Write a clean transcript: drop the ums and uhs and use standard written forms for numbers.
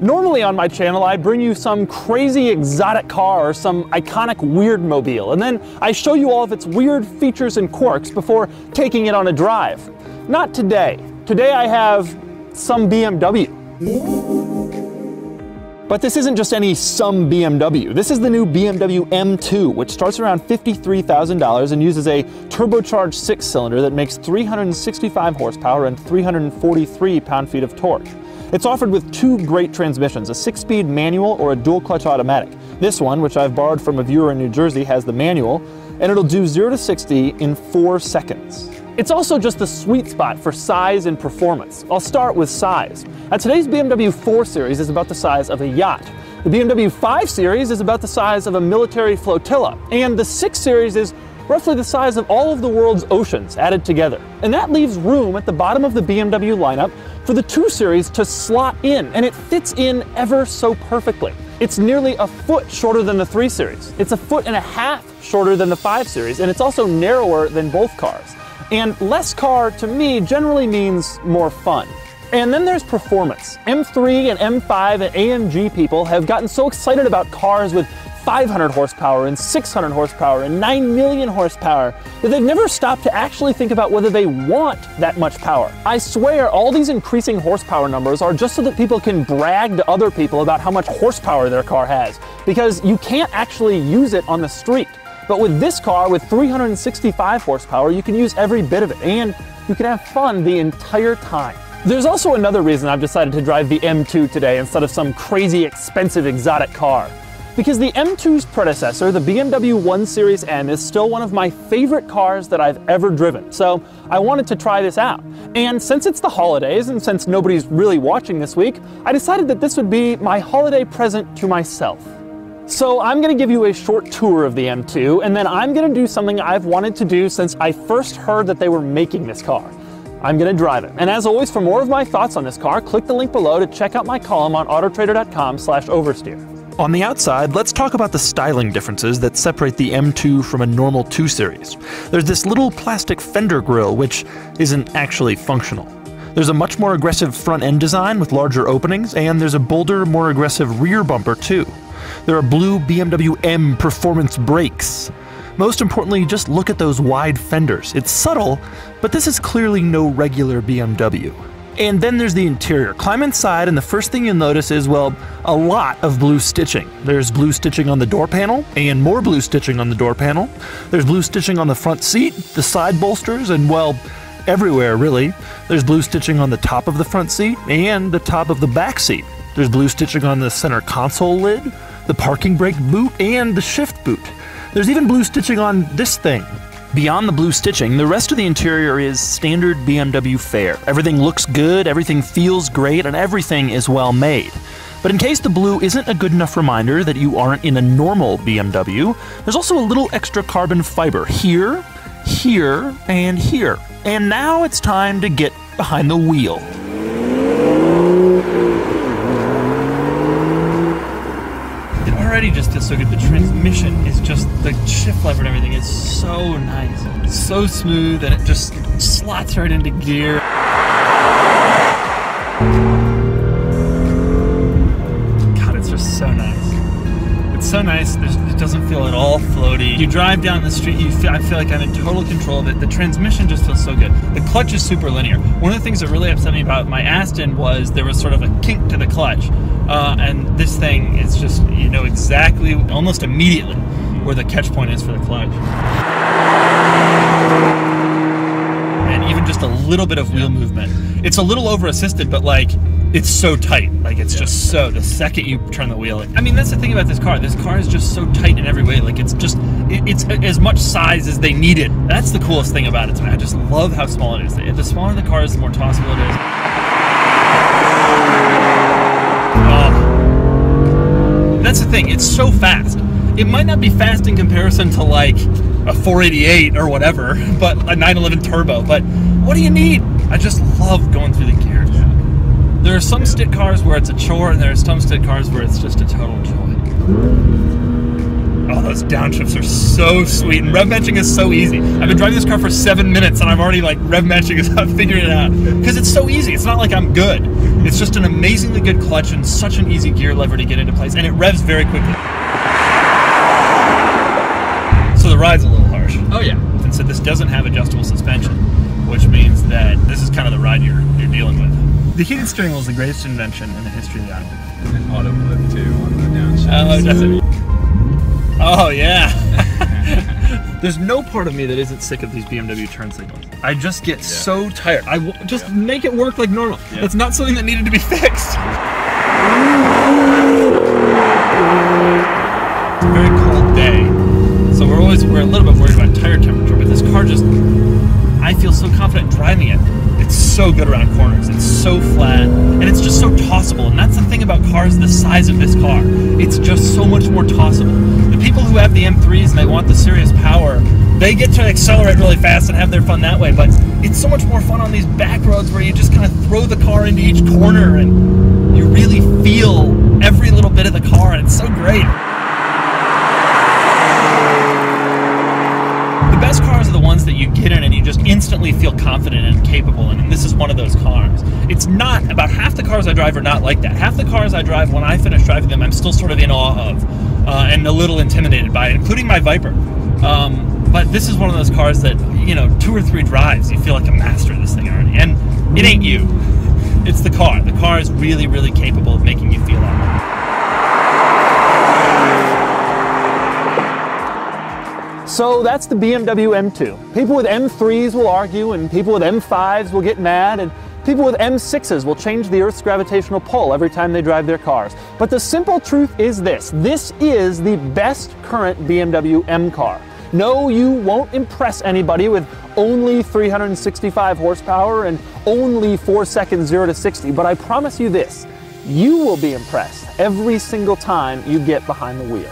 Normally on my channel, I bring you some crazy exotic car or some iconic weird mobile, and then I show you all of its weird features and quirks before taking it on a drive. Not today. Today I have some BMW. But this isn't just any some BMW. This is the new BMW M2, which starts around $53,000 and uses a turbocharged 6-cylinder that makes 365 horsepower and 343 pound-feet of torque. It's offered with two great transmissions, a 6-speed manual or a dual-clutch automatic. This one, which I've borrowed from a viewer in New Jersey, has the manual, and it'll do 0 to 60 in 4 seconds. It's also just the sweet spot for size and performance. I'll start with size. Now, today's BMW 4 Series is about the size of a yacht. The BMW 5 Series is about the size of a military flotilla, and the 6 Series is roughly the size of all of the world's oceans added together. And that leaves room at the bottom of the BMW lineup for the 2 Series to slot in, and it fits in ever so perfectly. It's nearly a foot shorter than the 3 Series. It's a foot and a half shorter than the 5 Series, and it's also narrower than both cars. And less car, to me, generally means more fun. And then there's performance. M3 and M5 and AMG people have gotten so excited about cars with 500 horsepower and 600 horsepower and 9 million horsepower that they've never stopped to actually think about whether they want that much power. I swear all these increasing horsepower numbers are just so that people can brag to other people about how much horsepower their car has, because you can't actually use it on the street. But with this car, with 365 horsepower, you can use every bit of it, and you can have fun the entire time. There's also another reason I've decided to drive the M2 today instead of some crazy expensive exotic car. Because the M2's predecessor, the BMW 1 Series M, is still one of my favorite cars that I've ever driven, so I wanted to try this out. And since it's the holidays, and since nobody's really watching this week, I decided that this would be my holiday present to myself. So I'm going to give you a short tour of the M2, and then I'm going to do something I've wanted to do since I first heard that they were making this car. I'm going to drive it. And as always, for more of my thoughts on this car, click the link below to check out my column on autotrader.com/oversteer. On the outside, let's talk about the styling differences that separate the M2 from a normal 2 Series. There's this little plastic fender grille, which isn't actually functional. There's a much more aggressive front end design with larger openings, and there's a bolder, more aggressive rear bumper too. There are blue BMW M performance brakes. Most importantly, just look at those wide fenders. It's subtle, but this is clearly no regular BMW. And then there's the interior. Climb inside, and the first thing you'll notice is, well, a lot of blue stitching. There's blue stitching on the door panel, and more blue stitching on the door panel. There's blue stitching on the front seat, the side bolsters, and, well, everywhere, really. There's blue stitching on the top of the front seat and the top of the back seat. There's blue stitching on the center console lid, the parking brake boot, and the shift boot. There's even blue stitching on this thing. Beyond the blue stitching, the rest of the interior is standard BMW fare. Everything looks good, everything feels great, and everything is well made. But in case the blue isn't a good enough reminder that you aren't in a normal BMW, there's also a little extra carbon fiber here, here, and here. And now it's time to get behind the wheel. It already just feels so good. The transmission is just, the shift lever and everything is so nice. It's so smooth, and it just slots right into gear. God, it's just so nice. It's so nice. It doesn't feel at all floaty. You drive down the street, I feel like I'm in total control of it. The transmission just feels so good. The clutch is super linear. One of the things that really upset me about my Aston was there was sort of a kink to the clutch. And this thing is just, you know exactly, almost immediately, where the catch point is for the clutch. And even just a little bit of wheel movement. It's a little over-assisted, but like, it's so tight. Like, it's just so, the second you turn the wheel. I mean, that's the thing about this car. This car is just so tight in every way. Like, it's just, it's as much size as they need it. That's the coolest thing about it to me. I just love how small it is. The smaller the car is, the more tossable it is. That's the thing, it's so fast. It might not be fast in comparison to like a 488 or whatever, but a 911 turbo, but what do you need? I just love going through the gears. There are some stick cars where it's a chore, and there are some stick cars where it's just a total joy. Oh, those downshifts are so sweet, and rev matching is so easy. I've been driving this car for 7 minutes, and I'm already like rev matching is how I'm figuring it out. Because it's so easy. It's not like I'm good. It's just an amazingly good clutch and such an easy gear lever to get into place, and it revs very quickly. So the ride's a little harsh. Oh yeah. And so this doesn't have adjustable suspension, which means that this is kind of the ride you're dealing with. The heated steering wheel is the greatest invention in the history of the automobile. And then auto flip too on the downshift. Oh, does it? Oh yeah. There's no part of me that isn't sick of these BMW turn signals. I just get so tired. Just make it work like normal. Yeah. That's not something that needed to be fixed. It's a very cold day, so we're a little bit worried about tire temperature, but this car just, I feel so confident driving it. It's so good around corners. It's so flat, and it's just so tossable. And that's the thing about cars the size of this car. It's just so much more tossable. The people who have the M3s and they want the serious power, they get to accelerate really fast and have their fun that way. But it's so much more fun on these back roads where you just kind of throw the car into each corner and you really feel every little bit of the car, and it's so great. The best cars are the ones that you get in and you just instantly feel confident and capable in, and this is one of those cars. It's not, about half the cars I drive are not like that. Half the cars I drive, when I finish driving them, I'm still sort of in awe of and a little intimidated by it, including my Viper. But this is one of those cars that, you know, 2 or 3 drives, you feel like a master of this thing already. And it ain't you, it's the car. The car is really, really capable of making you feel that way. So that's the BMW M2. People with M3s will argue, and people with M5s will get mad, and people with M6s will change the Earth's gravitational pull every time they drive their cars. But the simple truth is this: this is the best current BMW M car. No, you won't impress anybody with only 365 horsepower and only 4 seconds 0 to 60, but I promise you this: you will be impressed every single time you get behind the wheel.